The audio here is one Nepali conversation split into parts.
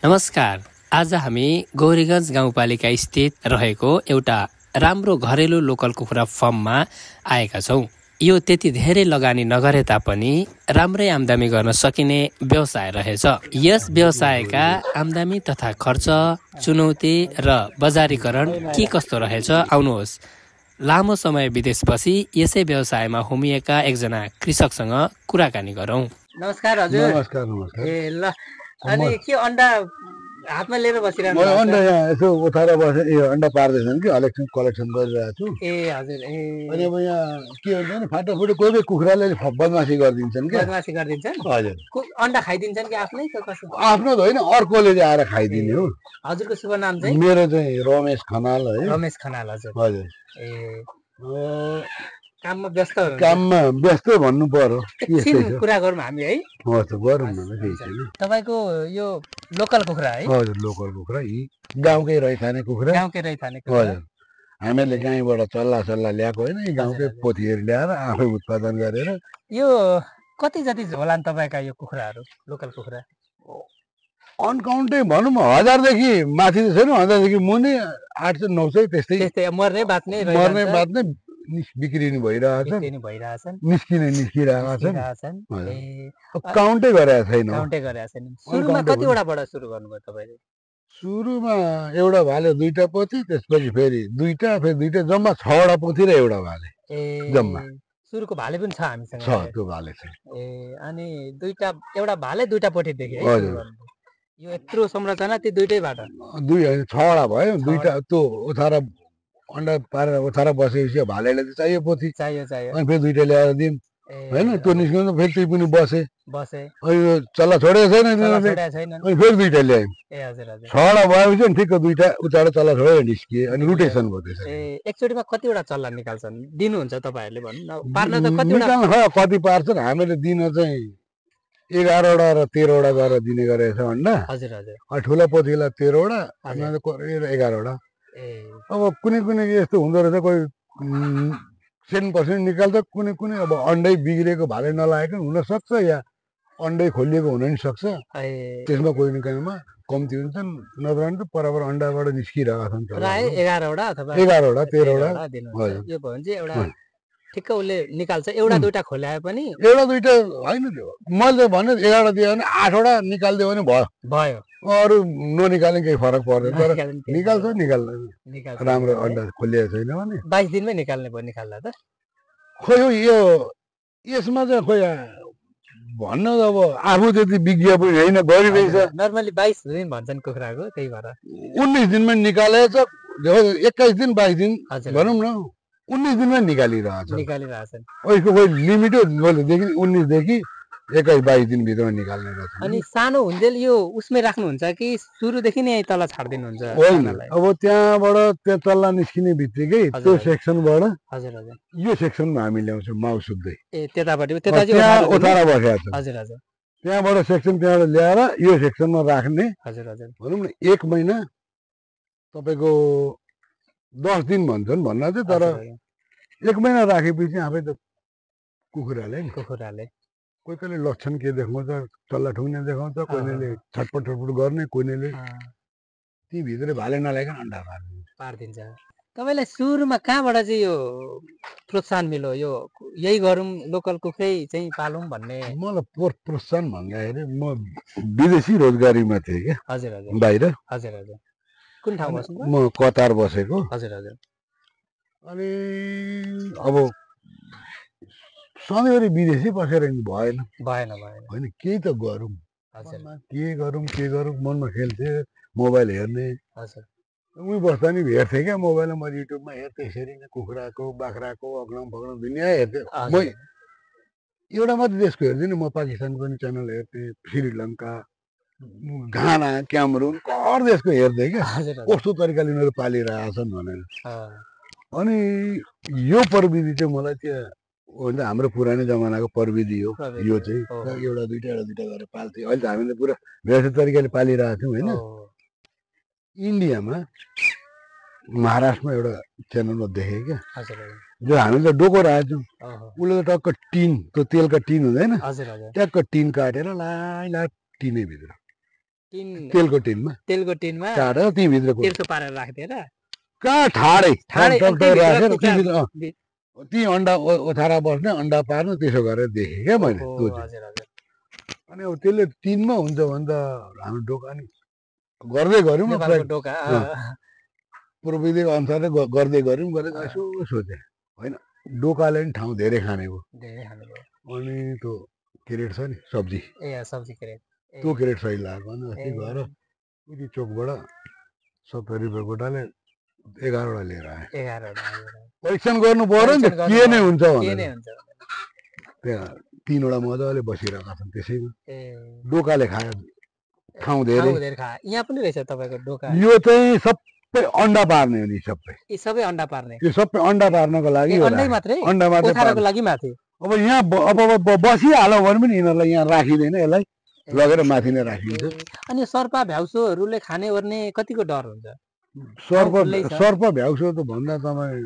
नमस्कार। आज हामी गौरीगञ्ज गाउँपालिका स्थित रहेको एउटा राम्रो घरेलु लोकल कुखुरा फर्ममा आएका छौँ। यो त्यति धेरै लगानी नगरे तापनि राम्रै आम्दानी गर्न सकिने व्यवसाय रहेछ। यस व्यवसायका आम्दानी तथा खर्च, चुनौती र बजारीकरण के कस्तो रहेछ, आउनुहोस् लामो समय विदेश बसी यसै व्यवसायमा होमिएका एकजना कृषकसँग कुराकानी गरौँ। नमस्कार हजुर। नमस्कार। ए ल, अनि के अन्डा हातमा लिएर बसिरहनु भएको छ? अन्डा यहाँ यसो उठाएर बसे अन्डा पार्दैछन् कि कलेक्सन गरिरहेको छु। ए हजुर। ए अनि अब यहाँ के हुन्छ भने फाटाफुटी कोही कोही कुखुराले बदमासी गरिदिन्छन् कि। बदमासी गरिदिन्छन्? हजुर। अन्डा खाइदिन्छन् कि आफ्नै कसो? आफ्नो त होइन, अर्कोले चाहिँ आएर खाइदिने हो। हजुरको शुभ नाम चाहिँ? मेरो चाहिँ रमेश खनाल है। रमेश खनाल हजुर। हजुर। ए काममा व्यस्त हुनुहुन्छ? काममा व्यस्त भन्नु पर्यो। एकछिन कुरा गरौँ हामी है। हस् गरौँ न, केही छैन। तपाईँको यो लोकल कुखुरा है? हजुर, लोकल कुखुरा, यी गाउँकै रैथाने कुखुरा। गाउँकै रैथाने कुखुरा। हजुर, हामीले गाईबाट चल्ला ल्याएको होइन, गाउँकै पोथीहरू ल्याएर आफै उत्पादन गरेर। यो कति जति होला नि तपाईँका यो कुखुराहरू, लोकल कुखुरा? अनकाउन्टै भनौँ, 1000देखि माथि त छैन, 1000देखि मुनि 800 900 त्यस्तै मर्ने बाँच्ने बिक्री भइरहेछन्, निस्किरहेका छन्। काउन्टै गरेका छैन। सुरुमा कतिवटाबाट सुरु गर्नुभयो तपाईँले? सुरुमा एउटा भाले, दुईटा पोथी, त्यसपछि फेरि दुईटा, जम्मा 6वटा पोथी र एउटा भाले। जम्मा सुरुको भाले पनि छ हामीसँग? छ, त्यो भाले छ। ए अनि एउटा भाले, दुईटा पोथी देखे। यो यत्रो संरचना ती दुईटैबाट? 6वटा भयो। दुईटा त्यो उठाएर अन्डा पारेर उठाएर बसेपछि भालेले त चाहियो पोथी, चाहियो। अनि फेरि दुईटा ल्याएर दिउँ होइन, त्यो निस्किनु फेरि त्यही पनि बसे। यो चल्ला छोडेको छैन, अनि फेरि दुईटा ल्यायौँ। 6वटा भएपछि अनि ठिक्क दुईटा उताएर चल्ला छोडेर निस्किए, अनि रोटेसन भयो त्यसरी। एकचोटिमा कतिवटा चल्ला निकाल्छन् दिनुहुन्छ तपाईँहरूले भन्नु? कति पार्छन्? हामीले दिन चाहिँ 11वटा र 13वटा गरेर दिने गरेको छ अन्डा। हजुर। ठुलो पोथीलाई 13वटा, 11वटा। अब कुनै यस्तो हुँदो रहेछ, कोही 100% निकाल्छ, कुनै अब अन्डै बिग्रेको भाले नलागेको हुनसक्छ, या अन्डै खोलिएको हुन नि सक्छ। त्यसमा कोही काहीँमा कम्ती हुन्छन्, नत्र भने त बराबर अन्डाबाट निस्किरहेका छन्। 11वटा अथवा 11वटा 13वटा। यो भयो भने चाहिँ एउटा ठिक्क उसले निकाल्छ। एउटा दुईटा खोल्याए पनि एउटा दुईटा होइन, त्यो मैले भने 11वटा दियो भने 8वटा निकालिदियो भने भयो। अरू ननिकाल्ने केही फरक पर्दैन, तर निकाल्छ निकाल्दैन। राम्रो अन्डा खोलिएको छैन भने 22 दिनमै निकाल्ने भयो। निकाल्दा त खोइ यो यसमा चाहिँ खोइ भन्न त अब आफू त्यति विज्ञ पनि होइन, गरिरहेछ। नर्मली 22 दिन भन्छन् कुखुराको, त्यही भएर 19 दिनमा निकालेछ। 21 दिन 22 दिन भनौँ न, 19 दिनमा निकालिरहेछन्। कोही लिमिटै 19 देखि 21-22 दिन भित्रमा निकाल्ने रहेछ। अनि सानो हुन्जेल यो उसमै राख्नुहुन्छ कि सुरुदेखि नै तल छाड्दिनुहुन्छ? होइन, अब त्यहाँबाट त्यो तल्ला निस्किने बित्तिकै त्यो सेक्सनबाट यो सेक्सनमा हामी ल्याउँछौँ माउ सुत्दै। त्यतापट्टि उठाएर बसेका छ। हजुर। त्यहाँबाट सेक्सन त्यहाँबाट ल्याएर यो सेक्सनमा राख्ने। भनौँ न 1 महिना, तपाईँको 10 दिन भन्छन् भन्दा चाहिँ, तर 1 महिना राखेपछि आफै त कुखुराले कोही लक्षण के देखाउँछ, चल्ला ठुङ्ने देखाउँछ, कोहीले छटपट गर्ने, कोहीले ती भित्र भाले नलागिकन अन्डा पारिदिन्छ। तपाईँलाई सुरुमा कहाँबाट चाहिँ यो प्रोत्साहन मिल्यो, यो यही गरौँ, लोकल कुखुरै चाहिँ पालौँ भन्ने? मलाई प्रोत्साहन भन्दाखेरि म विदेशी रोजगारीमा थिएँ क्या। हजुर बाहिर। हजुर। कुन ठाउँमा? म कतार बसेको। हजुर। अनि अब सधैँभरि विदेशी बसेर भएन होइन, केही त गरौँ, के गरौँ मनमा खेल्थेँ। मोबाइल हेर्ने, उही बस्दा नि हेर्थेँ क्या मोबाइलमा। मैले युट्युबमा हेर्थेँ यसरी नै कुखुराको, बाख्राको, अग्रम दुनियाँ हेर्थेँ। म एउटा मात्रै देशको हेर्दिनँ, म पाकिस्तानको पनि च्यानल हेर्थेँ, श्रीलङ्का, घाना, क्यामरुन, हर देशको हेर्थेँ क्या, कस्तो तरिकाले उनीहरू पालिरहेका छन् भनेर। अनि यो प्रविधि चाहिँ मलाई त्यो हाम्रो पुरानो जमानाको प्रविधि हो। यो चाहिँ एउटा दुईटा गरेर पाल्थ्यो। अहिले त हामीले पुरा व्यवस्थित तरिकाले पालिरहेको थियौँ होइन। इन्डियामा महाराष्ट्रमा एउटा च्यानलमा देखेँ क्या, जो हामीले त डोको राखेको छौँ, उसले त टक्क टिन, त्यो तेलका टिन हुँदैन, ट्याक्क टिन काटेर ला टिनै भित्र तेलको टिनमा काटेर त्यही भित्र तेलको पारेर राख्दिएर कहाँ ठाडै राखेर ती अन्डा ओथारा बस्ने अन्डा पार्नु त्यसो गरेर देखेँ क्या मैले अनि अब त्यसले टिनमा हुन्छ भने त हाम्रो डोका नि गर्दै गऱ्यौँ न प्रविधि अनुसारले गर्दै गऱ्यौँ गरेर यसो सोचेँ होइन डोकाले पनि ठाउँ धेरै खानेको अनि त्यो क्यारेट छ नि सब्जी त्यो क्यारेट सही लाग्यो अनि अस्ति गएर उति चोकबाट 70 रुपियाँ गोटाले 11वटा लिएर आएँ परीक्षण गर्नु पर्यो नि त के नै हुन्छ भनेर त्यहाँ 3वटा मजाले बसिरहेका छन् त्यसैमा डोकाले खायो ठाउँ धेरै यहाँ पनि रहेछ तपाईँको डोका यो चाहिँ सबै अन्डा पार्ने हो नि सबै अन्डा पार्ने यो सबै अन्डा पार्नको लागि अन्डा मात्रै माथि अब यहाँ अब बसिहाल्यो भने पनि यिनीहरूलाई यहाँ राखिँदैन यसलाई लगेर माथि नै राखिन्छ अनि सर्पा भ्याउसोहरूले खाने ओर्ने कतिको डर हुन्छ सर्प भ्याउसो त भन्दा तपाईँ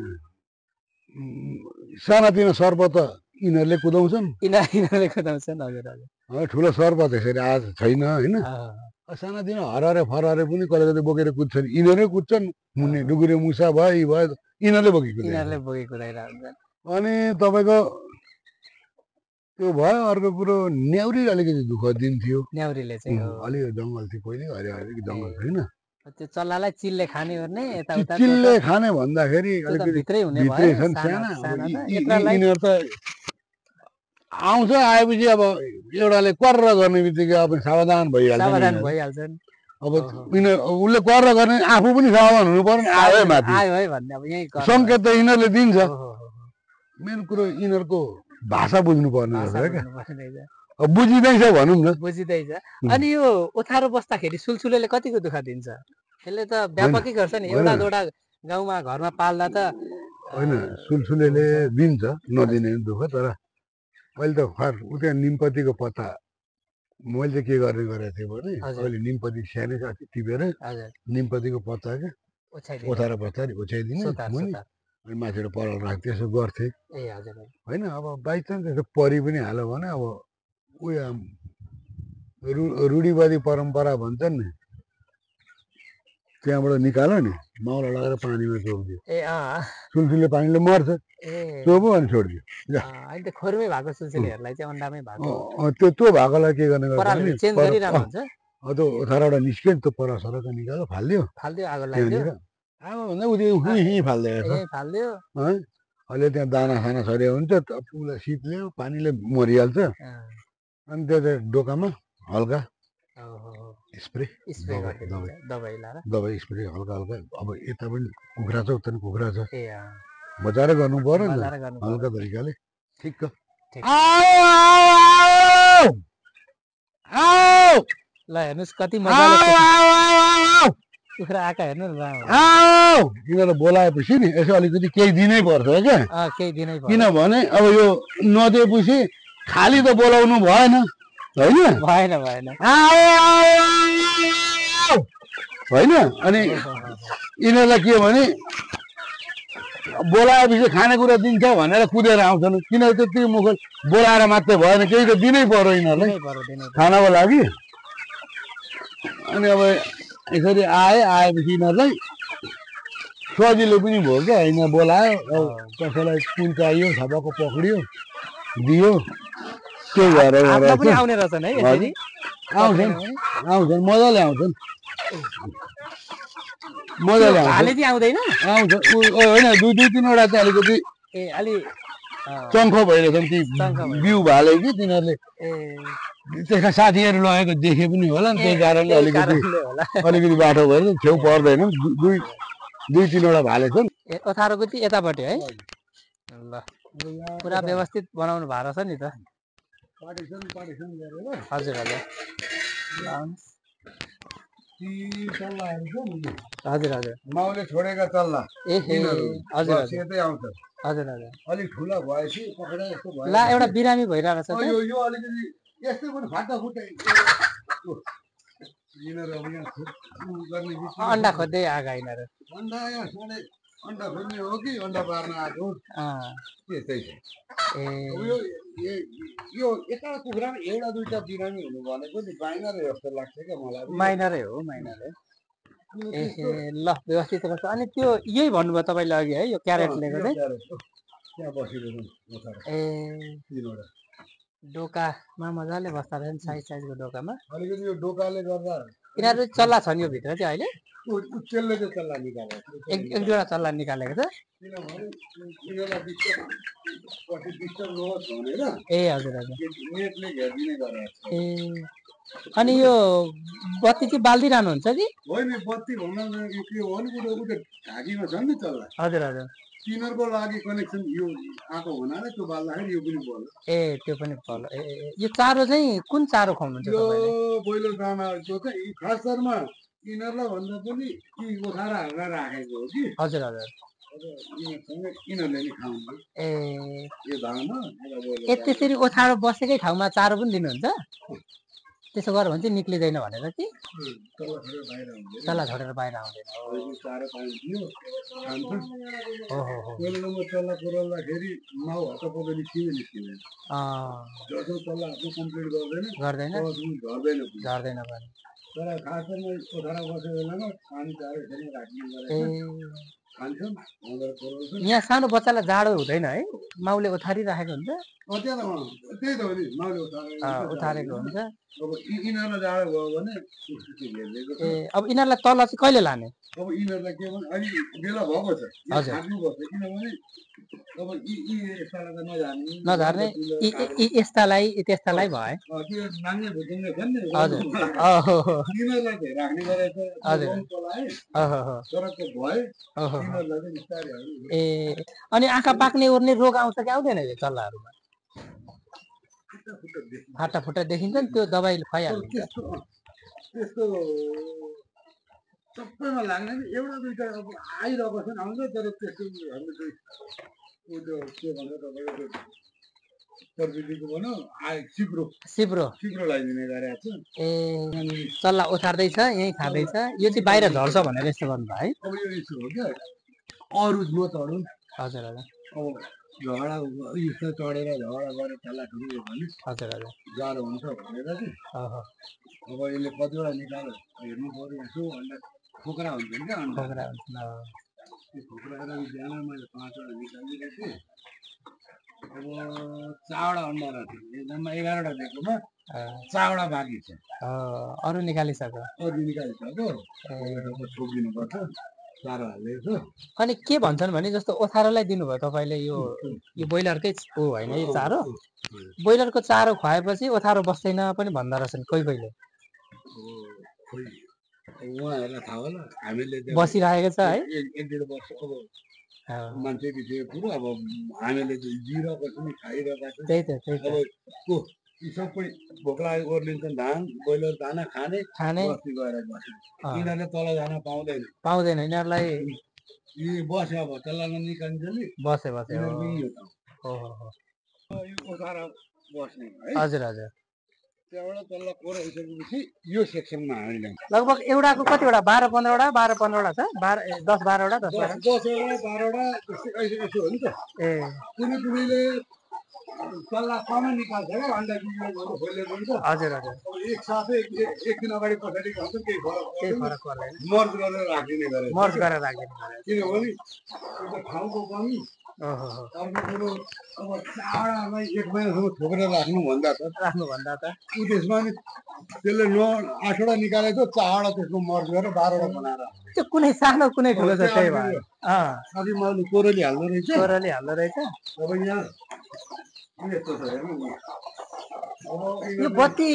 सानातिनो सर्प त यिनीहरूले कुदाउँछन् ठुलो सर्प त्यसरी आज छैन होइन सानातिनो हरारे फरारे पनि कहिले कहिले बोकेर कुद्छन् यिनीहरू कुद्छन् मुन्ने डुगुरे मुसा भयो यिनीहरूले बोकेको अनि तपाईँको त्यो भयो अर्को कुरो न्याउरी अलिकति दुःख दिन्थ्यो न्याउरीले चाहिँ अलि जङ्गल थियो पहिले अलिक जङ्गल छैन त्यो चल्लालाई चिल्ले खाने गर्ने चिल्ले खाने भन्दाखेरि भित्रै छन् साना यिनीहरू त आउँछ आएपछि अब एउटाले कर्र गर्ने बित्तिकै अब सावधान भइहाल्छन् अब उसले कर्र गर्ने आफू पनि सावधान हुनु पर्यो आयो माथि सङ्केत त यिनीहरूले दिन्छ मेन कुरो यिनीहरूको भाषा बुझ्नु पर्ने रहेछ क्या बुझिँदैछ भनौँ न बुझिँदैछ अनि यो ओथारो बस्दाखेरि सुलसुलेले कतिको दुःख दिन्छ यसले त व्यापकै गर्छ नि एउटा दुईवटा गाउँमा घरमा पाल्दा त होइन सुलसुलेले दिन्छ नदिने दुःख तर मैले त खर उता निमपतिको पत्ता मैले चाहिँ के गर्ने गरेको थिएँ भने अहिले निमपति सानै छ टिपेर निमपतिको पत्ता क्या ओथारो बस्दा ओछ्याइदिने अनि माथिबाट पराल राख्थेँ त्यसो गर्थेँ होइन अब बाइचान्स यसो परि पनि हाल्यो भने अब उयो रूढिवादी परम्परा भन्छन् नि त्यहाँबाट निकाल्यो नि माउला लगाएर पानीमा चोकिदियो सुलसुले पानीले मर्छ चोपो अनि छोडिदियो त्यो भएकोलाई के गर्ने गर्छ त्यो ओथाराबाट निस्क्यो नि त्यो परसरक निकाल्यो फालिदियो आगो भन्दा उही फालिदियो अहिले त्यहाँ दाना साना छरिया हुन्छ उसलाई शीतल्यो पानीले मरिहाल्छ अनि त्यो चाहिँ डोकामा हल्का स्प्रे दबाई स्प्रे हल्का हल्का अब यता पनि कुखुरा छ उता पनि कुखुरा छ बचाएर गर्नु पर्यो नि हल्का तरिकाले ठिक ल हेर्नुहोस् कति मजाले कुखुरा आएका हेर्नु यिनीहरूलाई बोलाएपछि नि यसो अलिकति केही दिनै पर्छ क्या किनभने अब यो नदिएपछि खाली त बोलाउनु भएन होइन होइन अनि यिनीहरूलाई के भने बोलाएपछि खानेकुरा दिन्छ भनेर कुदेर आउँछन् किनभने त्यति मुख बोलाएर मात्रै भएन केही त दिनै पर्यो यिनीहरूलाई खानको लागि अनि अब यसरी आएपछि यिनीहरूलाई सजिलो पनि भयो क्या यिनीहरू बोलायो कसैलाई कुन चाहियो छापाको पक्रियो दियो त्यही गरेर आउँछन् मजाले आउँछन् आउँछ होइन दुई तिनवटा चाहिँ अलिकति चङ्खो भइरहेछन् ती बिउ भाले कि तिनीहरूले त्यसका साथीहरू लगेको देखे पनि होला नि त्यही कारणले अलिकति बाटो भएर छेउ पर्दैन दुई तिनवटा भाले छन् ओथारोको चाहिँ यतापट्टि है ल पुरा व्यवस्थित बनाउनु भएको छ नि त हजुर माउले छोडेका चल्ला अलिक ठुला भएपछि ल एउटा बिरामी भइरहेको छ यो अलिकति यस्तै पनि फाटा फुटाइ अन्डा खोज्दै आएका यिनीहरू अन्डा अन्डा खोज्ने हो कि अन्डा पार्न आएको त्यस्तै छ यो यता कुखुरामा एउटा दुईटा बिरामी हुनु भनेको नि माइनरै जस्तो लाग्छ क्या मलाई माइनरै हो माइनरै ए ल व्यवस्थित रहेछ अनि त्यो यही भन्नुभयो तपाईँले अघि है यो क्यारेट लिएको चाहिँ त्यहाँ बसिरहेको ए डोकामा मजाले बस्दा रहेछ साइज साइजको डोकामा अलिकति यो डोकाले गर्दा यिनीहरू चल्ला छन् यो भित्र चाहिँ अहिले त्यसले चाहिँ चल्ला निकालेको एक दुईवटा चल्ला निकालेको छ किनभने यिनीहरूलाई डिस्टर्ब नहोस् भनेर ए हजुर हजुर नेटले घेरिदिने गरेको ए अनि यो बत्ती चाहिँ बालिदिरहनुहुन्छ कि होइन बत्ती भन्दा के हो भने उता ढाकीमा छ नि चल्ला हजुर हजुर तिनीहरूको लागि कनेक्सन यो आएको हुनाले त्यो बाल्दाखेरि यो पनि बल्यो ए त्यो पनि बल्यो ए यो चारो चाहिँ कुन चारो खुवाउनुहुन्छ यो ब्रोइलर दाना त्यो चाहिँ खास तौरमा यिनीहरूलाई भन्दा पनि यी ओथारा हालेर राखेको हो कि हजुर हजुर यिनीहरूले नि खाउनु ए यो दाना ए त्यसरी ओथारो बसेकै ठाउँमा चारो पनि दिनुहुन्छ त्यसो गर्यो भने चाहिँ निक्लिँदैन भनेर कि चल्ला छोडेर बाहिर आउँदैन चल्ला पुऱ्याउँदाखेरि माउ हट्टा पक्कै निस्किँदैन जसो चल्ला आफ्नो कम्प्लिट गर्दैन झर्दैन तर खास गरी ओथारा बसेको बेलामा पानी चारो यसरी राख्ने खान्छन् यहाँ सानो बच्चालाई जाडो हुँदैन है माउले ओथारी राखेको हुन्छ त्यही त हो नि माउले उतारेको हुन्छ अब यिनीहरूलाई जाडो भयो भने ए अब यिनीहरूलाई तल चाहिँ कहिले लाने अब यिनीहरूलाई के भने अहिले बेला भएको छ थाक्नुपर्छ किनभने अब यी यस्तालाई त नझर्ने यस्तालाई त्यस्तालाई भयो त्यो नाङ्गे भुटुङ्गे छन् नि हजुर यिनीहरूलाई चाहिँ राख्ने गरेको हजुर तर त्यो भयो यिनीहरूलाई चाहिँ बिस्तारै ए अनि आँखा पाक्ने ओर्ने रोग आउँछ कि आउँदैन यो चल्लाहरूमा फाटाफुट्टा देखिन्छ नि त्यो दबाई खुवाइहाल्नु त्यस्तो सबैमा लाग्ने एउटा दुईवटा अब आइरहेको छन् आउँछ तर त्यस्तो हाम्रो त्यो के भन्छ तपाईँको प्रविधिको भनौँ सिप्रो लगाइदिने गरेको छ ए चल्ला ओथार्दैछ यहीँ खाँदैछ यो चाहिँ बाहिर झर्छ भनेर यस्तो गर्नुभयो है अब यो यस्तो हो क्या अरू नचढौँ हजुर हजुर अब झगडा यस्तो चढेर झगडा गरेर चल्ला ठुलो भने हजुर हजुर गाह्रो हुन्छ भनेर चाहिँ अब यसले कतिवटा निकाल्यो हेर्नु पऱ्यो यसो अन्त खोक्रा हुन्छ नि क्या खोक्रा हुन्छ त्यो खोक्राएर बिहान मैले 5वटा निकालिदिएको थिएँ अब 4वटा अन्डा राख्यो एकदममा 11वटा दिएकोमा 4वटा बाँकी छ अरू निकालिसक्यो छोपिदिनुपर्छ चारो हालिदिएको अनि के भन्छन् भने जस्तो ओथारोलाई दिनुभयो तपाईँले यो ब्रोइलरकै हो होइन यो चारो ब्रोइलरको चारो खुवाएपछि ओथारो बस्दैन पनि भन्दो रहेछन् कोही कोहीले उहाँहरूलाई थाहा होला हामीले बसिरहेको छ है एक डेढ वर्ष अब मान्छे पछि कुरो अब हामीले जिरहेको छौँ खाइरहेको छौँ त्यही त अब को यी सबै भोक लागेको ओर्लिन्छन् धान ब्रोइलर दाना खाने बस्ती गएर बस्छ यिनीहरूले तल जान पाउँदैन यिनीहरूलाई यी बस्यो अब चल्लामा निकालिन्छ नि बसे यो ओथारा बस्ने है हजुर हजुर त्यहाँबाट तल कोराइसकेपछि यो सेक्सनमा हामीले लगभग एउटाको कतिवटा 12-15वटा 12-15वटा छ 10-12वटा 10-12 12वटा यसो हो नि त ए कुनैले चल्ला कमै निकाल्छ क्या अन्डा खोलेर हुन्छ हजुर हजुर एकसाथै एक दिन अगाडि पछाडि खान्छ केही फरक पर्दैन मर्ज गरेर राखिदिने गरे किनभने ठाउँको कमी अर्को कुरो अब 4वटालाई 1 महिनासम्म छोपेर राख्नुभन्दा त ऊ त्यसमा नि त्यसले 8वटा निकालेको 4वटा त्यसको मर्ज गरेर 12वटा बनाएर त्यो कुनै सानो कुनै ठुलो छ त्यही भएर साथी मैले कोरली हाल्दो रहेछ अब यहाँ यस्तो छ हेर्नु यो बत्ती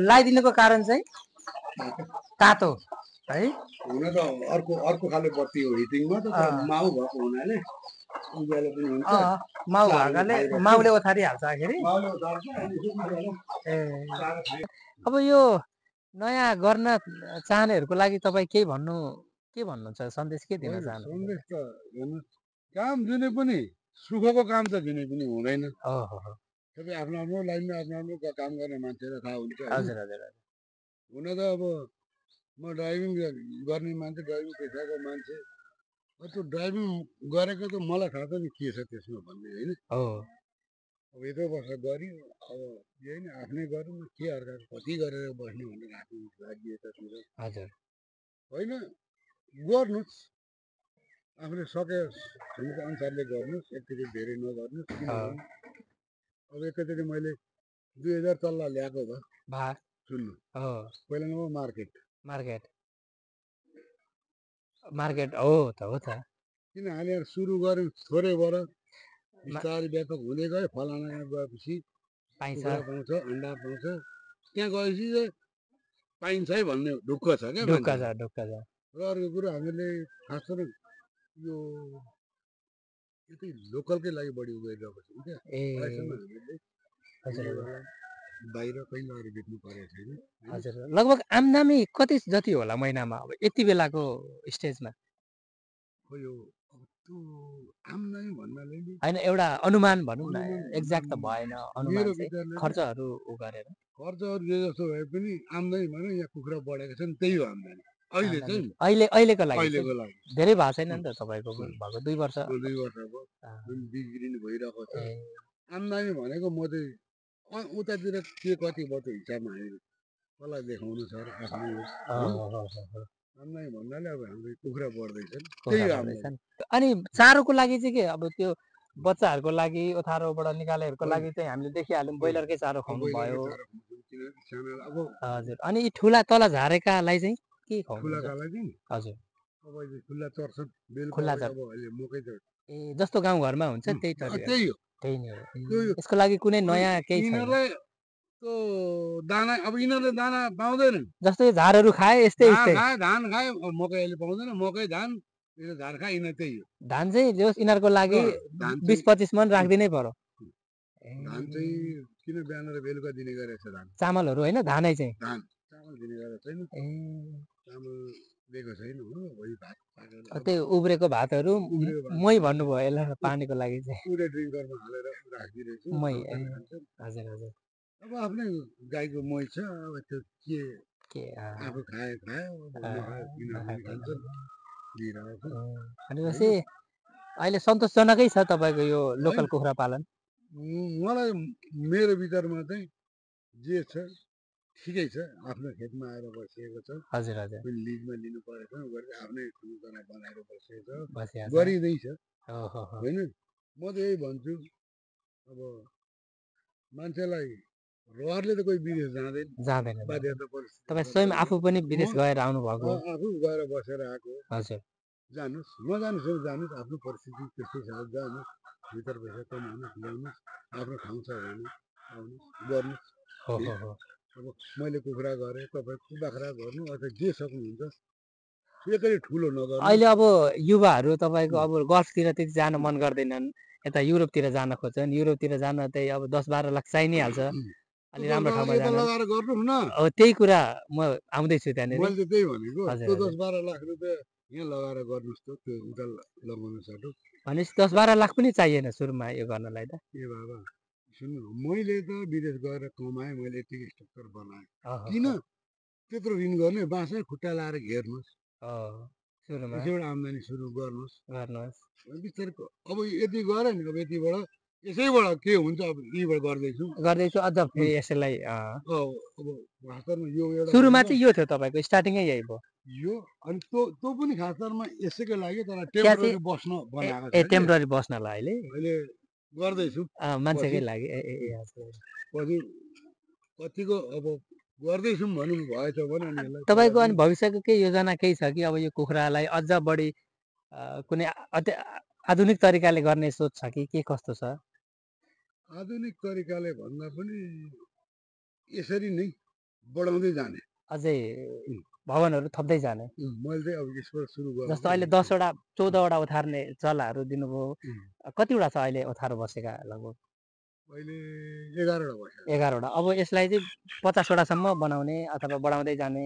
लगाइदिनुको कारण चाहिँ तातो है हुन त अर्को खाले बत्ती हो हिटिङमा त माउ भएको हुनाले उज्यालो पनि हुन्छ माउ भएकाले माउले ओथारी हाल्छ आखिरी अब यो नयाँ गर्न चाहनेहरूको लागि तपाईँ के भन्नुहुन्छ सन्देश के दिन चाहनुहुन्छ सन्देश त हेर्नु काम जुनै पनि सुखको काम त जुनै पनि हुँदैन सबै आफ्नो आफ्नो लाइनमा आफ्नो काम गर्ने मान्छेलाई थाहा हुन्छ हजुर हजुर हुन त अब म ड्राइभिङ गर्ने मान्छे ड्राइभिङ पेसाको मान्छे त्यो ड्राइभिङ गरेको त मलाई थाहा छ नि के छ त्यसमा भन्ने होइन। हो अब यत्रो वर्ष गऱ्यो, अब यही नै आफ्नै गरौँ न, के अर्काको कति गरेर बस्ने भनेर आफ्नो लागि यतातिर हजुर होइन। गर्नुहोस्, आफूले सके क्षमता अनुसारले गर्नुहोस्, एकचोटि धेरै नगर्नुहोस्। किनभने अब एकैचोटि मैले 2000 तल्ला ल्याएको भए सुन्नु, पहिला नम्बर मार्केट हो त किन हालेर सुरु गऱ्यौँ थोरैबाट, बिस्तारै व्यापक हुँदै गयो। फलाना गएपछि कुखुरा पाउँछ, अन्डा पाउँछ, त्यहाँ गएपछि चाहिँ पाइन्छ है भन्ने ढुक्क छ क्या मान्छे। र अर्को कुरो हामीले खास गरी यो यतै लोकलकै लागि बढी गरिरहेको छौँ क्या। अहिलेसम्म हामीले बाहिर कहीँ लगेर बेच्नु परेको छैन। हजुर लगभग आम्दानी कति जति होला महिनामा अब यति बेलाको स्टेजमा? यो त्यो आम्दानी भन्नाले होइन एउटा अनुमान भनौँ न, एक्ज्याक्ट त भएन, अनुमान चाहिँ खर्चहरू गरेर। खर्चहरू जे जस्तो भए पनि आम्दानी भने यहाँ कुखुरा बढेको छ नि, त्यही हो आम्दानी अहिले चाहिँ। अहिलेको लागि धेरै भएको छैन नि त तपाईँको भएको 2 वर्ष भयो बिग्रिनु भइरहेको छ। आम्दानी भनेको म चाहिँ उतातिर के कति बटो हिसाबमा हामी कसलाई देखाउनु छ र आफ्नै आम्दानी भन्नाले अब हाम्रो कुखुरा बढ्दैछन्, त्यही हो आम्दानी। अनि चारोको लागि चाहिँ के, अब त्यो बच्चाहरूको लागि ओथारोबाट निकालेहरूको लागि चाहिँ हामीले देखिहाल्यौँ ब्रोइलरकै चारो खुवाउनु भयो। हजुर अनि यी ठुला तल झारेकालाई चाहिँ के खुवाउनु? हजुर अब खुल्ला चर्छन्, खुल्ला चर मकै त ए जस्तो गाउँघरमा हुन्छ त्यही तरिका, त्यही हो। यसको लागि कुनै नयाँ केही छैन? त्यो दाना अब यिनीहरूले दाना पाउँदैनन्, जस्तै झारहरू खाए यस्तै धान खाए, मकै अहिले पाउँदैन, मकै धान झार खाए, यिनीहरू त्यही हो। धान चाहिँ जस यिनीहरूको लागि 20-25 मन राखिदिनै पर्यो। धान चाहिँ किन बिहान र बेलुका दिने गरेको छ धान, चामलहरू होइन, धानै चाहिँ चामल दिने गरेको छैन। चामल दिएको छैन हो, वही भात पाकेर त्यो उब्रेको भातहरू मै भन्नुभयो यसलाई पानीको लागि चाहिँ पुरै ड्रिङ्करमा हालेर राखिदिरहेको छु। हजुर हजुर अब आफ्नै गाईको मही छ, अब त्यो के आफू खायो भनेपछि अहिले सन्तोषजनकै छ तपाईँको यो लोकल कुखुरा पालन? मलाई मेरो विचारमा चाहिँ जे छ ठिकै छ। आफ्नो खेतमा आएर बसिएको छ। हजुर हजुर लिजमा लिनु परेको आफ्नै खुल्ला बनाएर बसिएको छ, गरिँदैछ होइन। म त यही भन्छु, अब मान्छेलाई रहरले त कोही विदेश जाँदैन, बाध्यता परिस्थिति। तपाईँ स्वयं आफू पनि विदेश गएर आउनु भएको? आफू गएर बसेर आएको। हजुर जानुहोस्, नजानुहोस् जानुहोस्, आफ्नो परिस्थिति त्यस्तै छ, जानुहोस्, भित्र पैसा कमाउनुहोस्, ल्याउनुहोस्, आफ्नो ठाउँ छ भने आउनुहोस्, गर्नुहोस्। अब मैले कुखुरा गरेँ, तपाईँ बाख्रा गर्नु अथवा जे सक्नुहुन्छ, एकै ठुलो नगर्नु। अहिले अब युवाहरू तपाईँको अब गल्फतिर त्यति जान मन गर्दैनन्, यता युरोपतिर जान खोज्छन्। युरोपतिर जान त्यही अब 10-12 लाख चाहि नै हाल्छ, अलि राम्रो ठाउँमा जान लगाएर गर्नुहोस् न। त्यही कुरा म आउँदैछु त्यहाँनिर। मैले त्यही भनेको, त्यो 10-12 लाख रुपियाँ यहाँ लगाएर गर्नुहोस्, त त्यो उता लगाउनु साटो। भनेपछि 10-12 लाख पनि चाहिएन सुरुमा यो गर्नलाई त? ए बाबा सुन्नु, मैले त विदेश गएर कमाएँ, मैले यतिको स्ट्रक्चर बनाएँ, किन त्यत्रो ऋण गर्ने? बाँसै खुट्टा लाएर घेर्नुहोस्, त्यसैबाट आम्दानी सुरु गर्नुहोस्। बिस्तारै अब यति गऱ्यो नि, अब यतिबाट यसैबाट के हुन्छ, अब यहीबाट गर्दैछु अझ यसलाई। अब वास्तवमा यो एउटा सुरुमा चाहिँ यो थियो तपाईँको, स्टार्टिङै यही भयो यो। अनि त्यो पनि खासमा यसैको लागि तर टेम्पररी बस्न बनाएको छ। टेम्पररी बस्नलाई अहिले गर्दैछु मान्छेकै लागि। पछि कतिको अब गर्दैछौँ भनौँ भएछ भने तपाईँको अनि भविष्यको केही योजना केही छ कि? अब यो कुखुरालाई अझ बढी कुनै आधुनिक तरिकाले गर्ने सोच छ कि के कस्तो छ? आधुनिक तरिकाले भन्दा पनि यसरी नै बढाउँदै जाने, अझै भवनहरू थप्दै जाने। मैले चाहिँ अब यसबाट सुरु गरेँ। जस्तो अहिले 10वटा 14वटा ओथार्ने चल्लाहरू दिनुभयो, कतिवटा छ अहिले ओथारो बसेका? लगभग अहिले 11वटा बस्यो। 11वटा। अब यसलाई चाहिँ 50वटासम्म बनाउने अथवा बढाउँदै जाने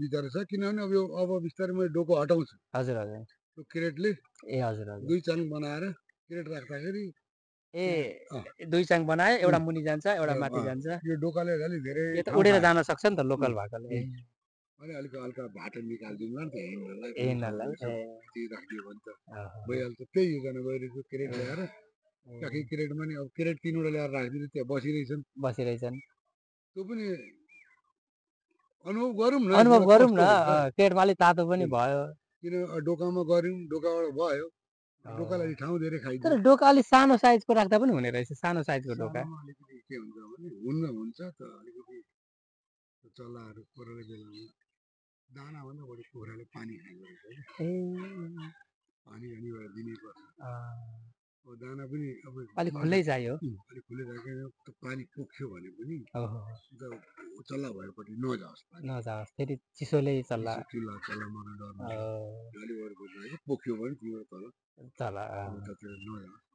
विचार छ। किनभने अब यो अब बिस्तारै मैले डोको हटाउँछु। हजुर हजुर त्यो क्रेटले हजुर 2 चाङ बनाएर क्रेट राख्दाखेरि 2 चाङ बनाए, एउटा मुनि जान्छ, एउटा माथि जान्छ। यो डोकाले अलि धेरै उडेर जान सक्छ नि त लोकल भएकोले। अनि अलिक हल्का भाटा निकालिदिनु न त हिँड्नलाई हिँड्नलाई राखिदियो भने त भइहाल्छ। त्यही योजना गरिरहेको क्रेट ल्याएर काखी क्रेटमा नि अब क्रेट 3 वटा ल्याएर राखिदिनु त्यहाँ बसिरहेछन् त्यो पनि अनुभव गरौँ न क्रेटमा अलिक तातो पनि भयो किन डोकामा गऱ्यौँ डोकाबाट भयो डोकालाई ठाउँ धेरै खाइदियो तर डोका अलिक सानो साइजको राख्दा पनि हुने रहेछ सानो साइजको डोका अलिकति के हुन्छ भने हुन्छ त अलिकति चल्लाहरू परेर बेलामा दाना भन्दा बढी कुखुराले पानी खाइदियो रहेछ पानी अनिवार्य दिनै पर्छ अब दाना पनि अब अलिक खुल्लै चाहियो अलिक खुल्लै चाहियो पानी पोख्यो भने पनि चल्ला भएपट्टि नजाओस् फेरि चिसोले चल्ला चल्ला मर्न डर अलिक पोख्यो भने तिम्रो तल नजाओस्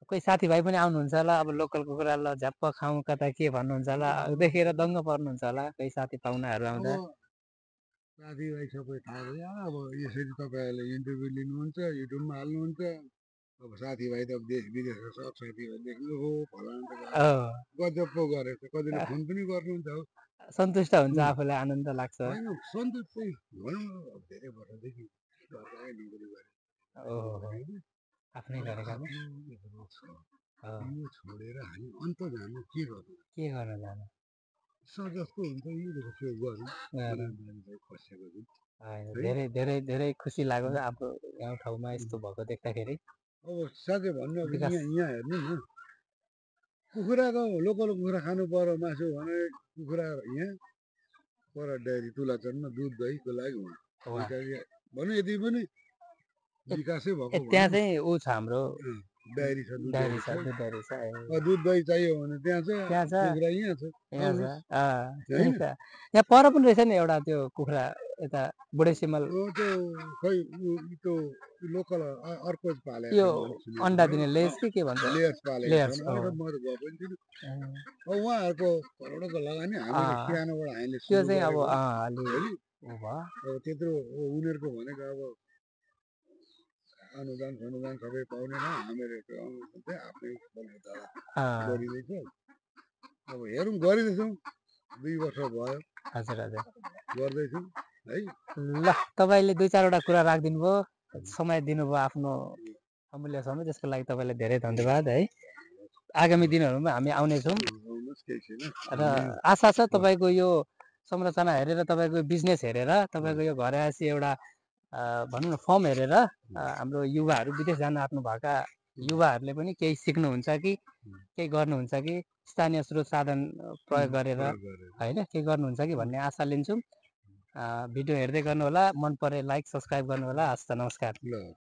कोही साथीभाइ पनि आउनुहुन्छ होला अब लोकल कुखुरा ल झ्याप्प खाउँ कता के भन्नुहुन्छ होला देखेर दङ्ग पर्नुहुन्छ होला कोही साथी पाहुनाहरू आउँदा साथीभाइ सबै थाहा भयो अब यसरी तपाईँहरूले इन्टरभ्यू लिनुहुन्छ युट्युबमा हाल्नुहुन्छ अब साथीभाइ त देश विदेशका सब साथीभाइ देख्नु हो फलाना गजब पो गरेछ कतिले फोन पनि गर्नुहुन्छ हो सन्तुष्ट हुन्छ आफूलाई आनन्द लाग्छ होइन सन्तुष्ट भनौँ न धेरै वर्षदेखि नोकरी गरे आफ्नै गरेका यो छोडेर हामी अन्त जानु के गर्न जानु जस्तो हुन्छ यो गरौँ खसेको धेरै धेरै धेरै खुसी लाग्यो आफ्नो गाउँ ठाउँमा यस्तो भएको देख्दाखेरि अब साँच्चै भन्नु अब यहाँ हेर्नु न कुखुराको लोकल कुखुरा खानु पर्यो मासु भने कुखुरा यहाँ पर डेरी तुलाचनमा दुध दहीको लागि भनौँ यति पनि विकासै भएको त्यहाँ चाहिँ ऊ छ हाम्रो डायरी छ दुध दही चाहियो भने त्यहाँ छ कुखुरा यहाँ छ यहाँ पर पनि रहेछ नि एउटा त्यो कुखुरा यता बुढे सिमल खै त्यो लोकल अर्को पाले यो अन्डा दिने लेस के भन्छ लेयर्स पाले मैले गएको पनि थिइनँ अब उहाँहरूको करोडको लगानी हामीले सानोबाट हामीले त्यो चाहिँ अब त्यत्रो उनीहरूको भनेको अब अनुदान सबै पाउने हामीहरू आफ्नै गरिँदैछ अब हेरौँ गरिँदैछौँ 2 वर्ष भयो हजुर गर्दैछौँ है ल तपाईँले 2-4वटा कुरा राखिदिनु भयो समय दिनुभयो आफ्नो अमूल्य समय त्यसको लागि तपाईँलाई धेरै धन्यवाद है आगामी दिनहरूमा हामी आउनेछौँ र आशा छ तपाईँको यो संरचना हेरेर तपाईँको बिजनेस हेरेर तपाईँको यो घर आएपछि एउटा भनौँ न फर्म हेरेर हाम्रो युवाहरू विदेश जान आँट्नु भएका युवाहरूले पनि केही सिक्नुहुन्छ कि केही गर्नुहुन्छ कि स्थानीय स्रोत साधन प्रयोग गरेर होइन केही गर्नुहुन्छ कि भन्ने आशा लिन्छौँ भिडियो हेर्दै गर्नुहोला मन परे लाइक सब्सक्राइब गर्नुहोला हस् त नमस्कार